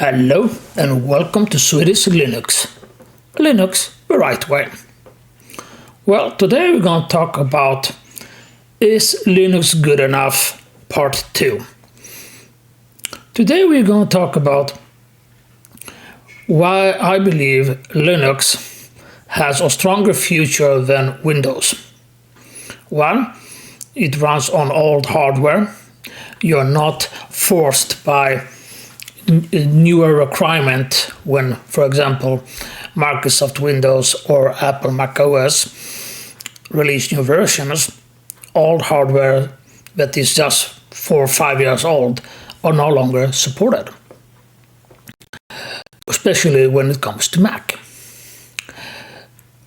Hello and welcome to Swedish Linux. Linux the right way. Well, today we're going to talk about Is Linux Good Enough? Part 2. Today we're going to talk about why I believe Linux has a stronger future than Windows. One, it runs on old hardware. You're not forced by newer requirement when, for example, Microsoft Windows or Apple Mac OS release new versions. Old hardware that is just 4 or 5 years old are no longer supported, especially when it comes to Mac.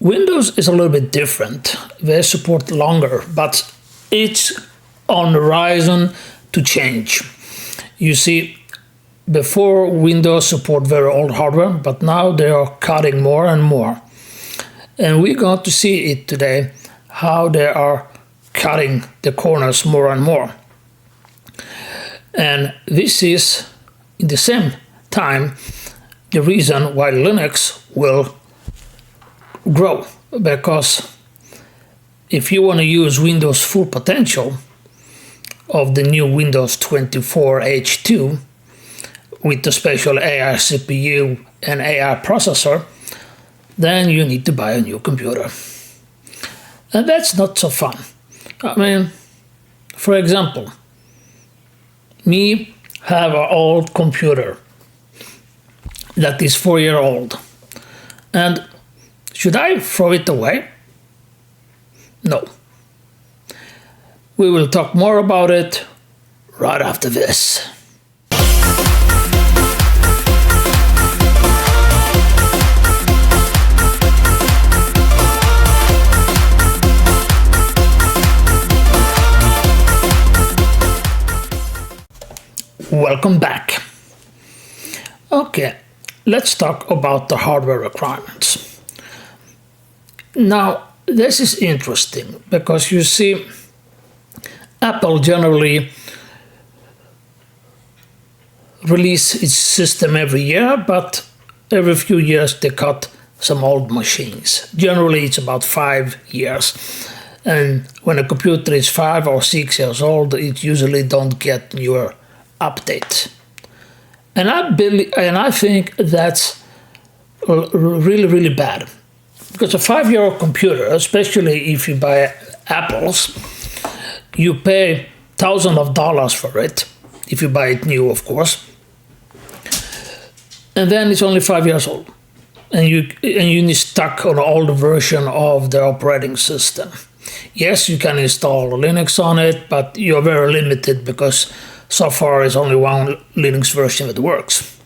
Windows is a little bit different. They support longer, but it's on the horizon to change. You see, before Windows support very old hardware, but now they are cutting more and more. And we're going to see it today, how they are cutting the corners more and more. And this is, in the same time, the reason why Linux will grow. Because if you want to use Windows' full potential of the new Windows 24 H2, with the special AI CPU and AI processor, then you need to buy a new computer. And that's not so fun. I mean, for example, me have an old computer that is 4 years old. And should I throw it away? No. We will talk more about it right after this. Welcome back. Okay, let's talk about the hardware requirements. Now, this is interesting because you see, Apple generally release its system every year, but every few years they cut some old machines. Generally, it's about 5 years. And when a computer is 5 or 6 years old, it usually don't get newer update. And I think that's really bad, because a 5-year-old computer, especially if you buy Apples, you pay thousands of dollars for it if you buy it new, of course, and then it's only 5 years old, and you're stuck on an older version of the operating system. Yes, you can install Linux on it, but you're very limited because so far, it's only one Linux version that works.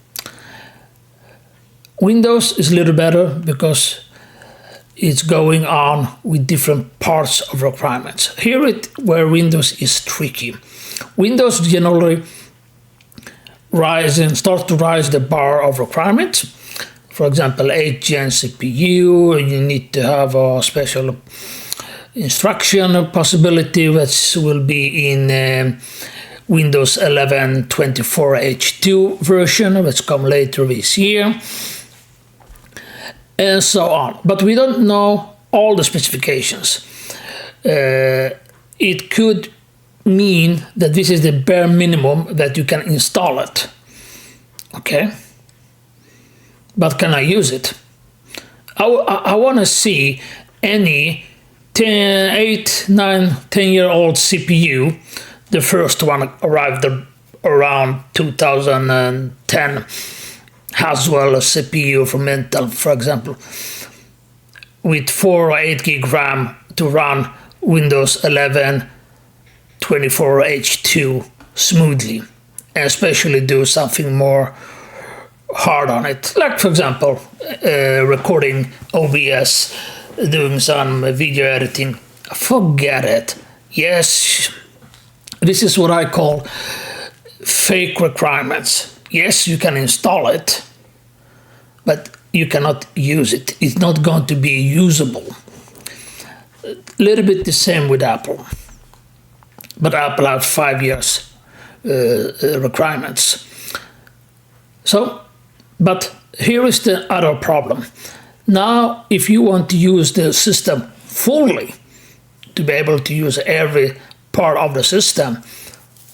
Windows is a little better because it's going on with different parts of requirements. Here where Windows is tricky. Windows generally start to rise the bar of requirements. For example, 8th gen CPU, you need to have a special instruction possibility that will be in Windows 11 24 H2 version, which come later this year, and so on. But we don't know all the specifications. It could mean that this is the bare minimum that you can install it. Okay? But can I use it? I want to see any 8, 9, 10-year-old CPU. The first one arrived around 2010, Haswell, a CPU from Intel, for example, with 4 or 8 gig RAM to run Windows 11 24 H2 smoothly, and especially do something more hard on it, like, for example, recording OBS, doing some video editing. Forget it. Yes, this is what I call fake requirements. Yes, you can install it, but you cannot use it. It's not going to be usable. A little bit the same with Apple. But Apple has 5 years requirements. So But here is the other problem. Now, if you want to use the system fully, to be able to use every part of the system,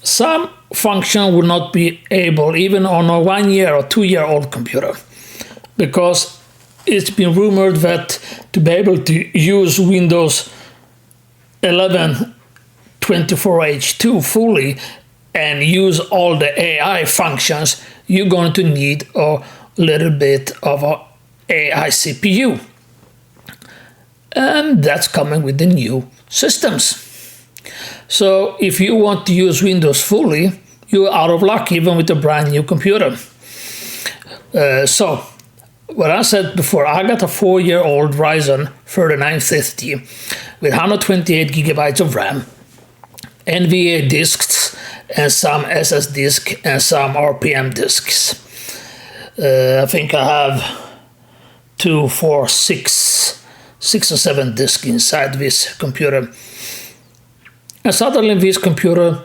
some function will not be able even on a 1 year or 2 year old computer, because it's been rumored that to be able to use Windows 11 24H2 fully and use all the AI functions, you're going to need a little bit of a AI CPU. And that's coming with the new systems. So if you want to use Windows fully, you're out of luck even with a brand new computer. So what I said before, I got a 4-year-old Ryzen 3950 with 128 gigabytes of RAM, NVMe disks, and some SS disk and some RPM disks. I think I have 2, 4, 6 or 7 disks inside this computer. And suddenly this computer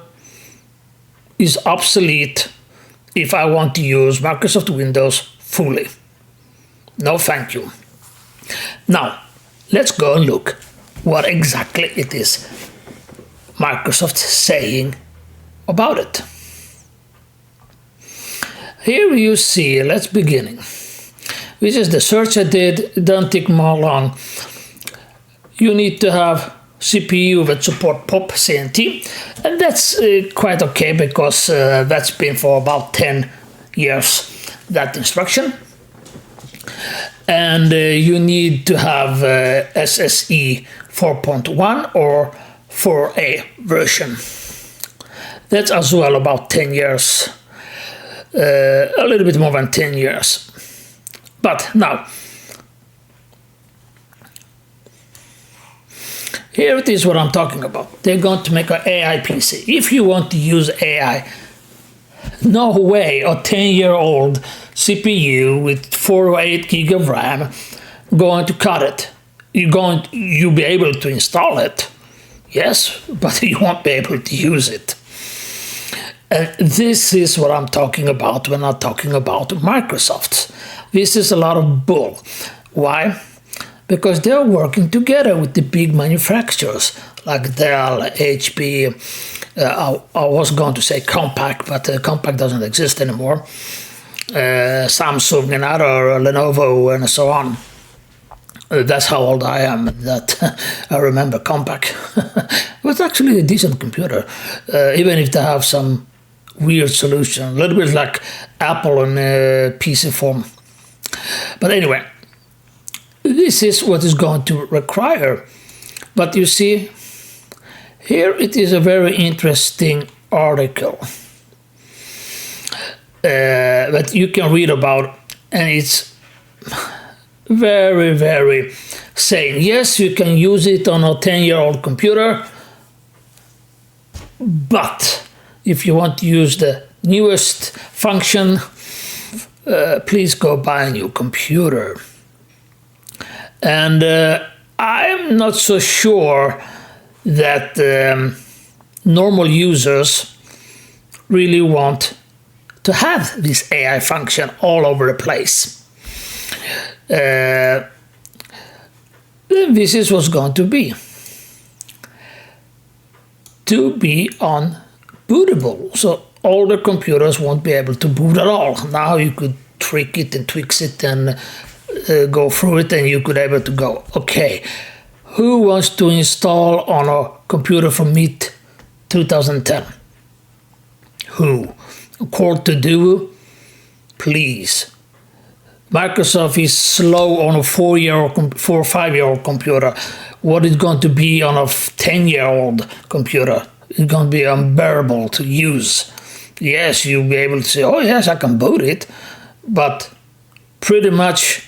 is obsolete if I want to use Microsoft Windows fully. No thank you. Now, let's go and look what exactly it is Microsoft saying about it. Here you see, let's begin. This is the search I did, it doesn't take more long. You need to have CPU that support POP CNT, and that's quite okay, because that's been for about 10 years, that instruction. And you need to have SSE 4.1 or 4A version. That's as well about 10 years, a little bit more than 10 years. But now, here it is what I'm talking about. They're going to make an AI PC. If you want to use AI, no way a 10-year-old CPU with 4 or 8 gig of RAM going to cut it. You'll be able to install it, yes, but you won't be able to use it. This is what I'm talking about when I'm talking about Microsoft. This is a lot of bull. Why? Because they're working together with the big manufacturers like Dell, HP, I was going to say Compaq, but Compaq doesn't exist anymore, Samsung and other, Lenovo and so on. That's how old I am, that I remember Compaq. It was actually a decent computer, even if they have some weird solution, a little bit like Apple in PC form. But anyway, this is what is going to require. But you see, here it is a very interesting article that you can read about, and it's very, very saying, yes, you can use it on a 10-year-old computer, but if you want to use the newest function, please go buy a new computer. And I'm not so sure that normal users really want to have this AI function all over the place. This is what's going to be unbootable. So older computers won't be able to boot at all. Now you could trick it and tweak it and go through it, and you could be able to go, okay, who wants to install on a computer from mid-2010? Who? Core to do? Please. Microsoft is slow on a 4 or 5-year-old computer. What is going to be on a 10-year-old computer? It's going to be unbearable to use. Yes, you'll be able to say, oh yes, I can boot it, but pretty much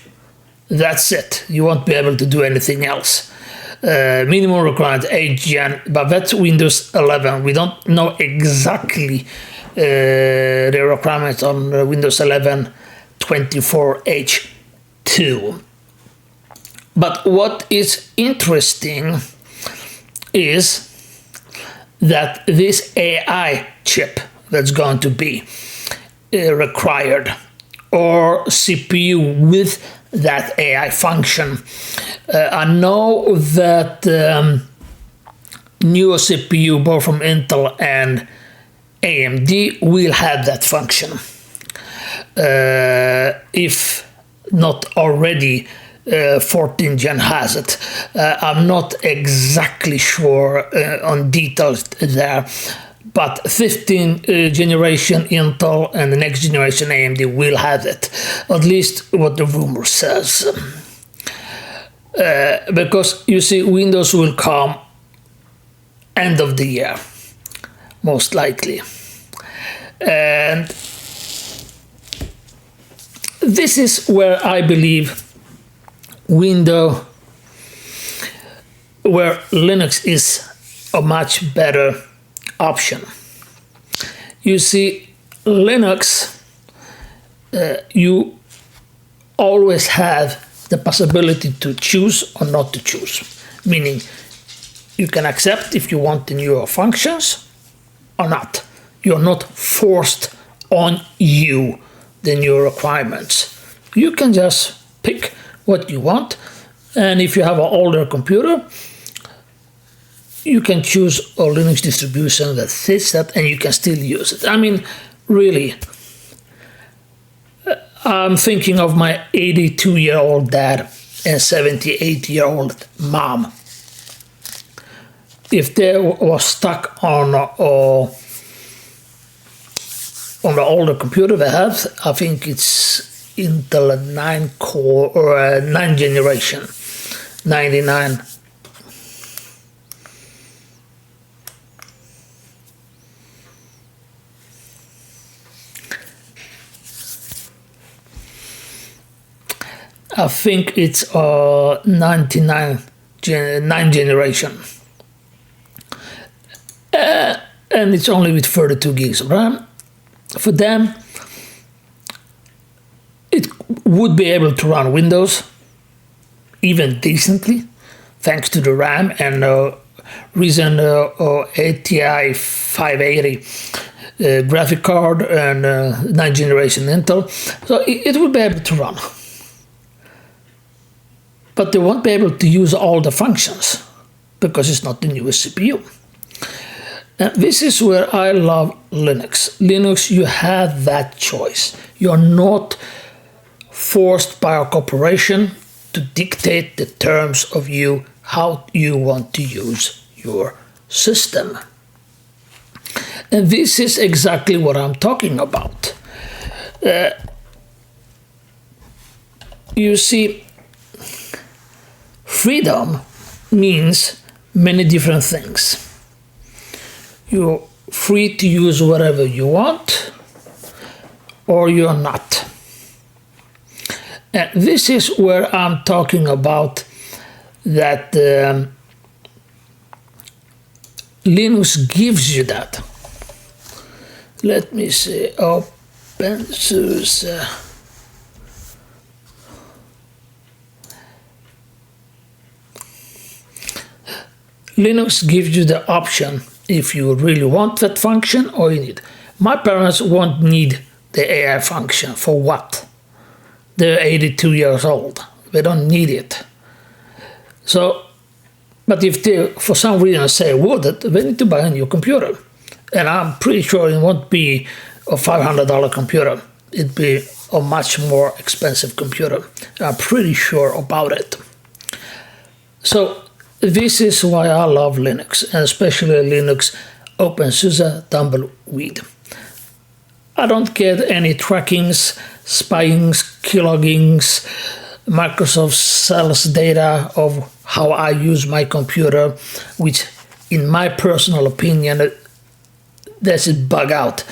that's it. You won't be able to do anything else. Minimum requirement 8 Gen, but that's Windows 11. We don't know exactly the requirements on Windows 11 24H2. But what is interesting is that this AI chip that's going to be required or CPU with that AI function. I know that newer CPU, both from Intel and AMD, will have that function. If not already, 14 Gen has it. I'm not exactly sure on details there, but 15th generation Intel and the next generation AMD will have it, at least what the rumor says. Because you see, Windows will come end of the year, most likely. And this is where I believe where Linux is a much better option. You see, Linux, you always have the possibility to choose or not to choose, meaning you can accept if you want the newer functions or not. You're not forced on you the new requirements. You can just pick what you want, and if you have an older computer, you can choose a Linux distribution that fits that, and you can still use it. I mean, really, I'm thinking of my 82-year-old dad and 78-year-old mom. If they were stuck on the older computer they have, I think it's Intel 9 core or 9 generation, 99. I think it's 99 9 generation. And it's only with 32 gigs of RAM. For them, it would be able to run Windows even decently, thanks to the RAM and Ryzen ATI 580 graphic card and 9th generation Intel. So it would be able to run. But they won't be able to use all the functions because it's not the newest CPU. And this is where I love Linux. Linux, you have that choice. You're not forced by a corporation to dictate the terms of you, how you want to use your system. And this is exactly what I'm talking about. You see, freedom means many different things. You're free to use whatever you want, or you're not. And this is where I'm talking about that Linux gives you that. Let me see, OpenSUSE. Linux gives you the option if you really want that function or you need. My parents won't need the AI function. For what? They're 82 years old. They don't need it. So, but if they, for some reason, say would it, they need to buy a new computer. And I'm pretty sure it won't be a $500 computer. It'd be a much more expensive computer. I'm pretty sure about it. So, this is why I love Linux, and especially Linux OpenSUSE Tumbleweed. I don't get any trackings, spyings, keyloggings. Microsoft sells data of how I use my computer, which in my personal opinion, that's a bug out.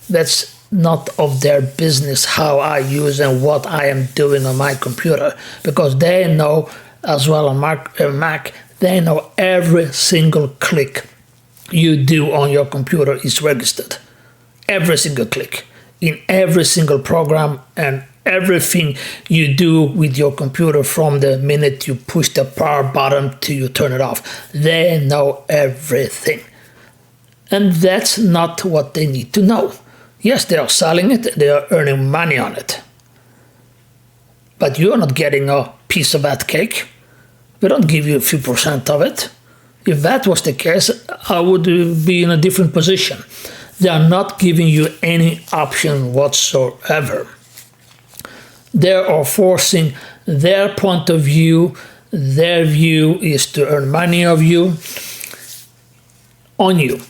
That's not of their business how I use and what I am doing on my computer, because they know as well on Mac, they know every single click you do on your computer is registered. Every single click in every single program, and everything you do with your computer from the minute you push the power button till you turn it off. They know everything. And that's not what they need to know. Yes, they are selling it, they are earning money on it. but you're not getting a piece of that cake. We don't give you a few percent of it. If that was the case, I would be in a different position. They are not giving you any option whatsoever. They are forcing their point of view. Their view is to earn money of you, on you.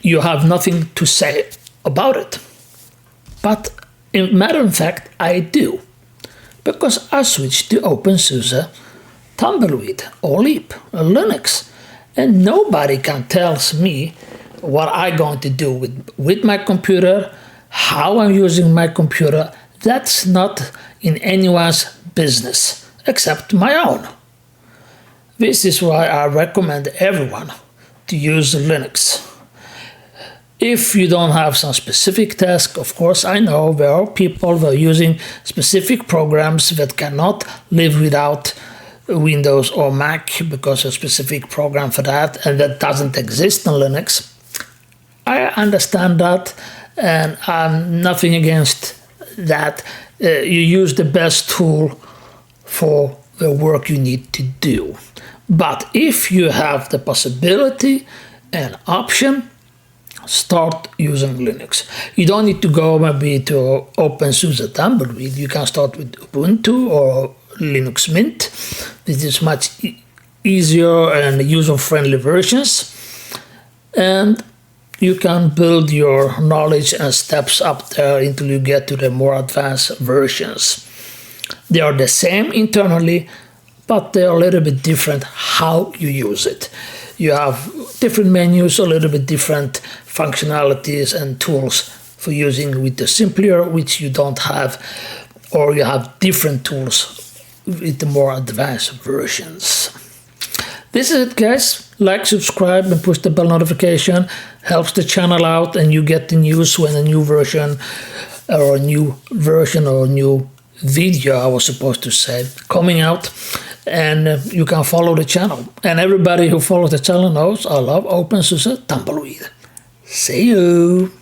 You have nothing to say about it. But in matter of fact, I do. Because I switched to OpenSUSE, Tumbleweed, or Leap, or Linux. And nobody can tell me what I'm going to do with my computer, how I'm using my computer. That's not in anyone's business, except my own. This is why I recommend everyone to use Linux. If you don't have some specific task, of course, I know there are people that are using specific programs that cannot live without Windows or Mac because of a specific program for that, and that doesn't exist on Linux. I understand that, and I'm nothing against that. You use the best tool for the work you need to do. But if you have the possibility and option, start using Linux. You don't need to go maybe to OpenSUSE Tumbleweed. You can start with Ubuntu or Linux Mint. This is much easier and user-friendly versions. And you can build your knowledge and steps up there until you get to the more advanced versions. They are the same internally, but they are a little bit different how you use it. You have different menus, a little bit different functionalities and tools for using with the simpler, which you don't have, or you have different tools with the more advanced versions. This is it, guys. Like, subscribe, and push the bell notification. Helps the channel out, and you get the news when a new version or a new video, I was supposed to say, coming out. And you can follow the channel. And everybody who follows the channel knows I love OpenSUSE Tumbleweed. See you.